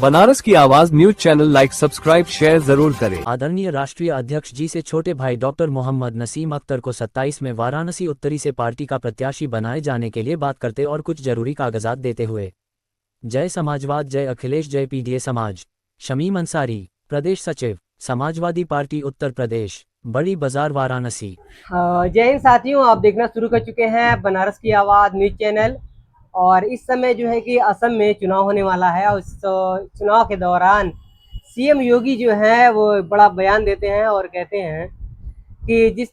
बनारस की आवाज news channel like subscribe share जरूर करें। आदरणीय राष्ट्रीय अध्यक्ष जी से छोटे भाई डॉक्टर मोहम्मद नसीम अख्तर को 27 में वाराणसी उत्तरी से पार्टी का प्रत्याशी बनाए जाने के लिए बात करते और कुछ जरूरी कागजात देते हुए। जय समाजवाद, जय अखिलेश, जय पीडीए समाज। शमीम अंसारी, प्रदेश सचिव, समाजवादी पार्टी उत्तर प्रदेश, बड़ी बाजार, वाराणसी। जय हिंद साथियों, आप देखना शुरू कर चुके हैं बनारस की आवाज़ न्यूज चैनल। और इस समय जो है कि असम में चुनाव होने वाला है और इस चुनाव के दौरान सीएम योगी जो है वो बड़ा बयान देते हैं और कहते हैं कि जिस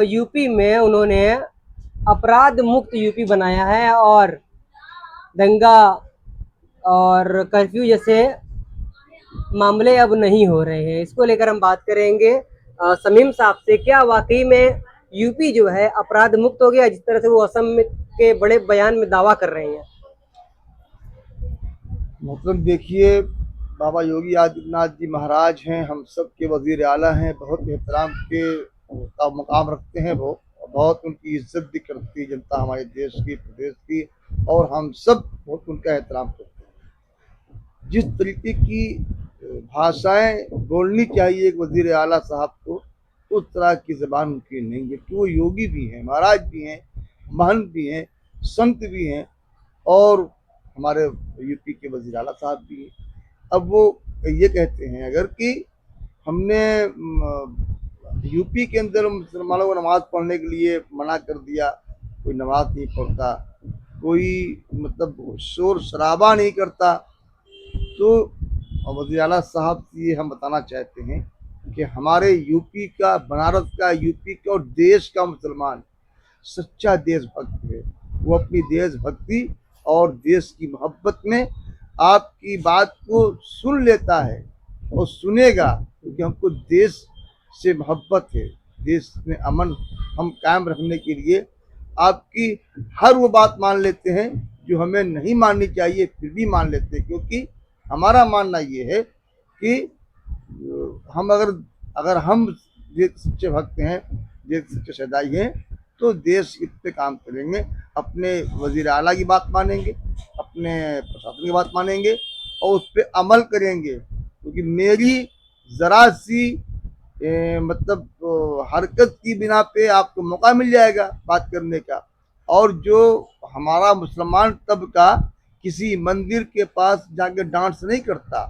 यूपी में उन्होंने अपराध मुक्त यूपी बनाया है और दंगा और कर्फ्यू जैसे मामले अब नहीं हो रहे हैं, इसको लेकर हम बात करेंगे शमीम साहब से। क्या वाकई में यूपी जो है अपराध मुक्त हो गया जिस तरह से वो असम के बड़े बयान में दावा कर रहे हैं? मतलब देखिए, बाबा योगी आदित्यनाथ जी महाराज हैं, हम सब के वजीर आला हैं, बहुत एहतराम के मकाम रखते हैं वो, बहुत उनकी इज्जत भी करती है जनता हमारे देश की, प्रदेश की, और हम सब बहुत उनका एहतराम करते हैं। जिस तरीके की भाषाएं बोलनी चाहिए एक वजीर आला साहब को, उस तरह की ज़बान उनकी नहीं है कि वो योगी भी हैं, महाराज भी हैं, महंत भी हैं, संत भी हैं, और हमारे यूपी के वज़ीर आला साहब भी हैं। अब वो ये कहते हैं अगर कि हमने यूपी के अंदर मुसलमानों को नमाज़ पढ़ने के लिए मना कर दिया, कोई नमाज नहीं पढ़ता, कोई मतलब शोर शराबा नहीं करता, तो वज़ीर आला साहब से हम बताना चाहते हैं कि हमारे यूपी का, बनारस का, यूपी का और देश का मुसलमान सच्चा देशभक्त है। वो अपनी देशभक्ति और देश की मोहब्बत में आपकी बात को सुन लेता है और सुनेगा, क्योंकि हमको देश से मोहब्बत है। देश में अमन हम कायम रखने के लिए आपकी हर वो बात मान लेते हैं जो हमें नहीं माननी चाहिए, फिर भी मान लेते हैं, क्योंकि हमारा मानना ये है कि हम अगर हम देश सच्चे भक्त हैं, देश सच्चे सदाई हैं, तो देश हित पे काम करेंगे, अपने वजीर आला की बात मानेंगे, अपने प्रशासन की बात मानेंगे और उस पर अमल करेंगे। क्योंकि मेरी ज़रा सी मतलब हरकत की बिना पे आपको मौका मिल जाएगा बात करने का। और जो हमारा मुसलमान तबका किसी मंदिर के पास जाके डांस नहीं करता,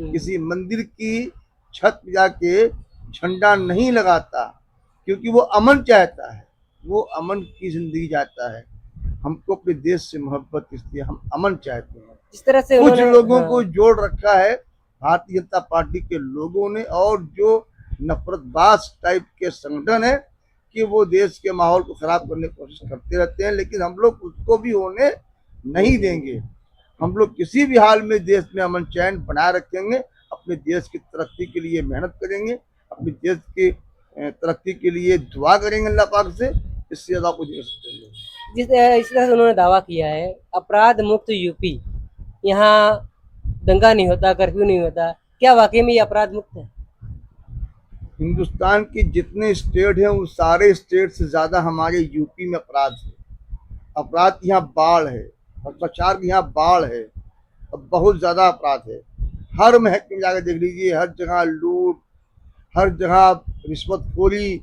किसी मंदिर की छत पे जाके झंडा नहीं लगाता, क्योंकि वो अमन चाहता है, वो अमन की जिंदगी चाहता है। हमको अपने देश से मोहब्बत, इसलिए हम अमन चाहते हैं। जिस तरह से कुछ लोगों को जोड़ रखा है भारतीय जनता पार्टी के लोगों ने, और जो नफरतबाज टाइप के संगठन है कि वो देश के माहौल को खराब करने की कोशिश करते रहते हैं, लेकिन हम लोग उसको भी होने नहीं देंगे। हम लोग किसी भी हाल में देश में अमन चैन बनाए रखेंगे, अपने देश की तरक्की के लिए मेहनत करेंगे, अपने देश की तरक्की के लिए दुआ करेंगे अल्लाह पाक से, इससे ज़्यादा कुछ नहीं सकते। इस तरह से उन्होंने दावा किया है अपराध मुक्त यूपी, यहाँ दंगा नहीं होता, कर्फ्यू नहीं होता। क्या वाकई में ये अपराध मुक्त है? हिंदुस्तान के जितने स्टेट हैं उन सारे स्टेट से ज़्यादा हमारे यूपी में अपराध है। अपराध यहाँ बाढ़ है, भ्रष्टाचार की यहाँ बाढ़ है, अब बहुत ज़्यादा अपराध है। हर महकमे में जाकर देख लीजिए, हर जगह लूट, हर जगह रिश्वतखोरी,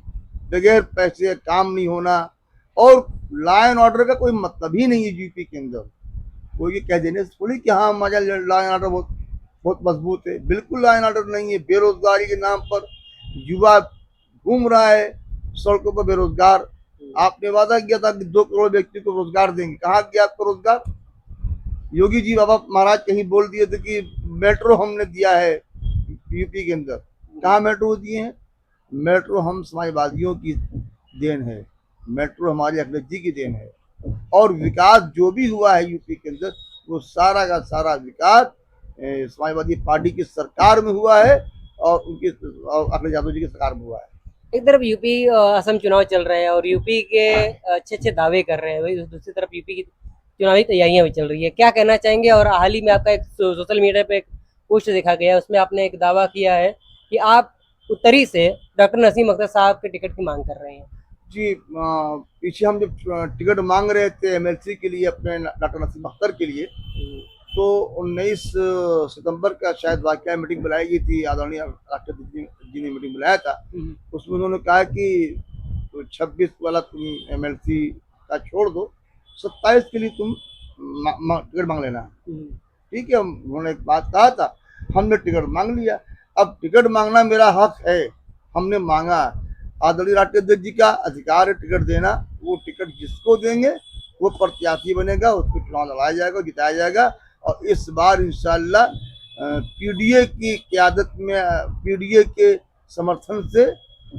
बगैर पैसे काम नहीं होना, और लॉ एंड ऑर्डर का कोई मतलब ही नहीं है यूपी के अंदर। कोई ये कह देने से थोड़ी कि हाँ हमारा लॉ एंड ऑर्डर बहुत बहुत मजबूत है, बिल्कुल लॉ एंड ऑर्डर नहीं है। बेरोजगारी के नाम पर युवा घूम रहा है सड़कों पर बेरोजगार। आपने वादा किया था कि 2 करोड़ व्यक्ति को रोजगार देंगे, कहाँ गया आपको रोजगार? योगी जी बाबा महाराज कहीं बोल दिए थे कि मेट्रो हमने दिया है यूपी के अंदर, कहाँ मेट्रो दिए हैं? मेट्रो हम समाजवादियों की देन है, मेट्रो हमारी अखिलेश जी की देन है। और विकास जो भी हुआ है यूपी के अंदर, वो सारा का सारा विकास समाजवादी पार्टी की सरकार में हुआ है, और उनकी अखिलेश यादव जी की सरकार में हुआ है। एक तरफ यूपी असम चुनाव चल रहे हैं और यूपी के अच्छे अच्छे दावे कर रहे हैं, वही दूसरी तरफ यूपी की चुनावी तैयारियां भी चल रही है। क्या कहना चाहेंगे? और हाल ही में आपका एक सोशल मीडिया पे एक पोस्ट देखा गया, उसमें आपने एक दावा किया है कि आप उत्तरी से डॉक्टर नसीम अख्तर साहब के टिकट की मांग कर रहे हैं। जी, पीछे हम जब टिकट मांग रहे थे एमएलसी के लिए अपने डॉक्टर नसीम अख्तर के लिए, तो 19 सितंबर का शायद वाकया मीटिंग बुलाई गई थी, आदरणीय राष्ट्रपति जी ने मीटिंग बुलाया था। उसमें उन्होंने कहा कि तो 26 वाला तुम एमएलसी का छोड़ दो, 27 के लिए तुम टिकट मांग लेना। ठीक है, उन्होंने एक बात कहा था, हमने टिकट मांग लिया। अब टिकट मांगना मेरा हक है, हमने मांगा। आदरणीय राष्ट्रपति जी का अधिकार है टिकट देना। वो टिकट जिसको देंगे वो प्रत्याशी बनेगा, उसको चुनाव लड़ाया जाएगा, जिताया जाएगा। और इस बार इंशाल्लाह पीडीए की क़यादत में, पीडीए के समर्थन से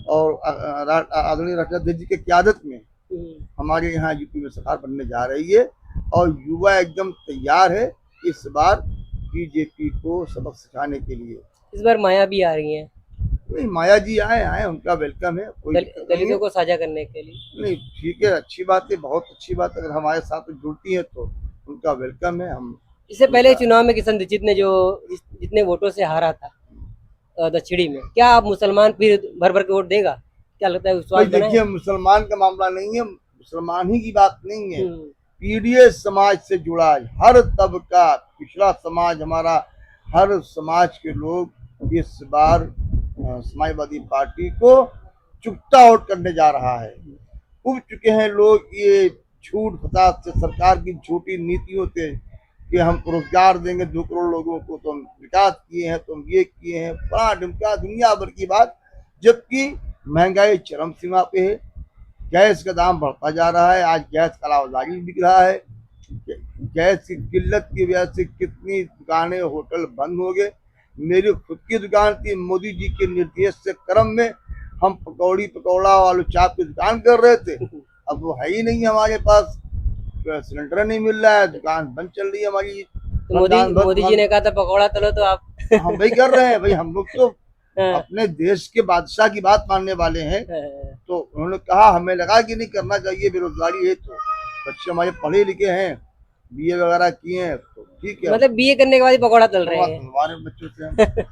और आदरणीय राष्ट्रपति जी के क़यादत में हमारे यहाँ यूपी में सरकार बनने जा रही है। और युवा एकदम तैयार है इस बार बीजेपी को सबक सिखाने के लिए। इस बार माया भी आ रही हैं, नहीं, माया जी आए, उनका वेलकम है, कोई दिक्कत नहीं है। दलितों को साझा करने के लिए। नहीं, ठीक है, अच्छी बात है, बहुत अच्छी बात है। अगर हमारे साथ जुड़ती है तो उनका वेलकम है। हम इससे पहले चुनाव में किशन दीक्षित ने जो जितने वोटों से हारा था दक्षिणी में, क्या आप मुसलमान फिर भर भर के वोट देगा? क्या लगता है विश्वास भाई देखिए, मुसलमान का मामला नहीं है, मुसलमान ही की बात नहीं है। पीडीए समाज से जुड़ा हर तबका, पिछड़ा समाज हमारा, हर समाज के लोग इस बार समाजवादी पार्टी को चुकता वोट करने जा रहा है। उब चुके हैं लोग ये झूठ फसाद से, सरकार की झूठी नीतियों से कि हम रोजगार देंगे 2 करोड़ लोगों को, तो हम विकास किए हैं, तो हम ये किए हैं, बड़ा ढिमका दुनिया भर की बात। जबकि महंगाई चरम सीमा पे है, गैस का दाम बढ़ता जा रहा है। आज गैस का कालाबाजारी बिक रहा है। गैस की किल्लत की वजह से कितनी दुकानें, होटल बंद हो गए। मेरी खुद की दुकान थी, मोदी जी के निर्देश से क्रम में हम पकौड़ा आलू चाप की दुकान कर रहे थे। अब वो है ही नहीं हमारे पास, सिलेंडर नहीं मिल रहा है, दुकान बंद चल रही है हमारी। तो मोदी जी ने कहा था पकौड़ा तलो, तो आप हम वही कर रहे हैं भाई। हम लोग तो अपने देश के बादशाह की बात मानने वाले हैं। तो उन्होंने कहा, हमें लगा कि नहीं करना चाहिए, बेरोजगारी है, तो बच्चे हमारे पढ़े लिखे हैं, बीए वगैरह किए हैं, तो ठीक है। मतलब बीए करने के बाद ही पकौड़ा तल रहे हैं हमारे बच्चों से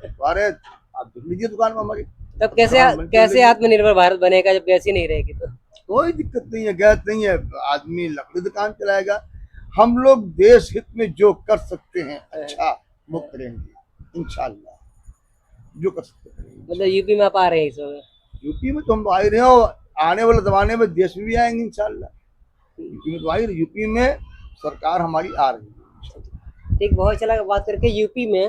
हमारे, आप देख लीजिए दुकान में हमारी। तब कैसे आत्मनिर्भर भारत बनेगा जब गैस ही नहीं रहेगी? तो कोई दिक्कत नहीं है, गैस नहीं है, आदमी लकड़ी दुकान चलाएगा। हम लोग देश हित में जो कर सकते हैं अच्छा वो करेंगे इंशाल्लाह, जो कर सकते हैं। मतलब यूपी में आप आ रहे हैं इस वक्त? यूपी में तो हम आ ही रहे हो, आने वाले जमाने में देश में भी आएंगे इंशाल्लाह। यूपी में तो आ ही रही, यूपी में सरकार हमारी आ रही है। ठीक, बहुत अच्छा लगा बात करके। यूपी में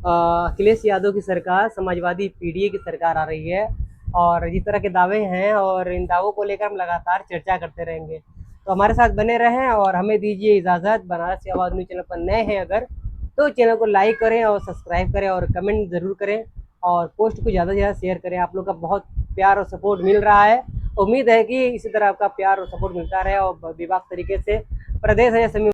अखिलेश यादव की सरकार, समाजवादी पीडीए की सरकार आ रही है, और जिस तरह के दावे हैं और इन दावों को लेकर हम लगातार चर्चा करते रहेंगे। तो हमारे साथ बने रहें और हमें दीजिए इजाज़त। बनारस की आवाज़ न्यूज़ चैनल पर नए हैं अगर, तो चैनल को लाइक करें और सब्सक्राइब करें और कमेंट ज़रूर करें और पोस्ट को ज़्यादा से ज़्यादा शेयर करें। आप लोग का बहुत प्यार और सपोर्ट मिल रहा है। उम्मीद है कि इसी तरह आपका प्यार और सपोर्ट मिलता रहे और बेबाक तरीके से प्रदेश है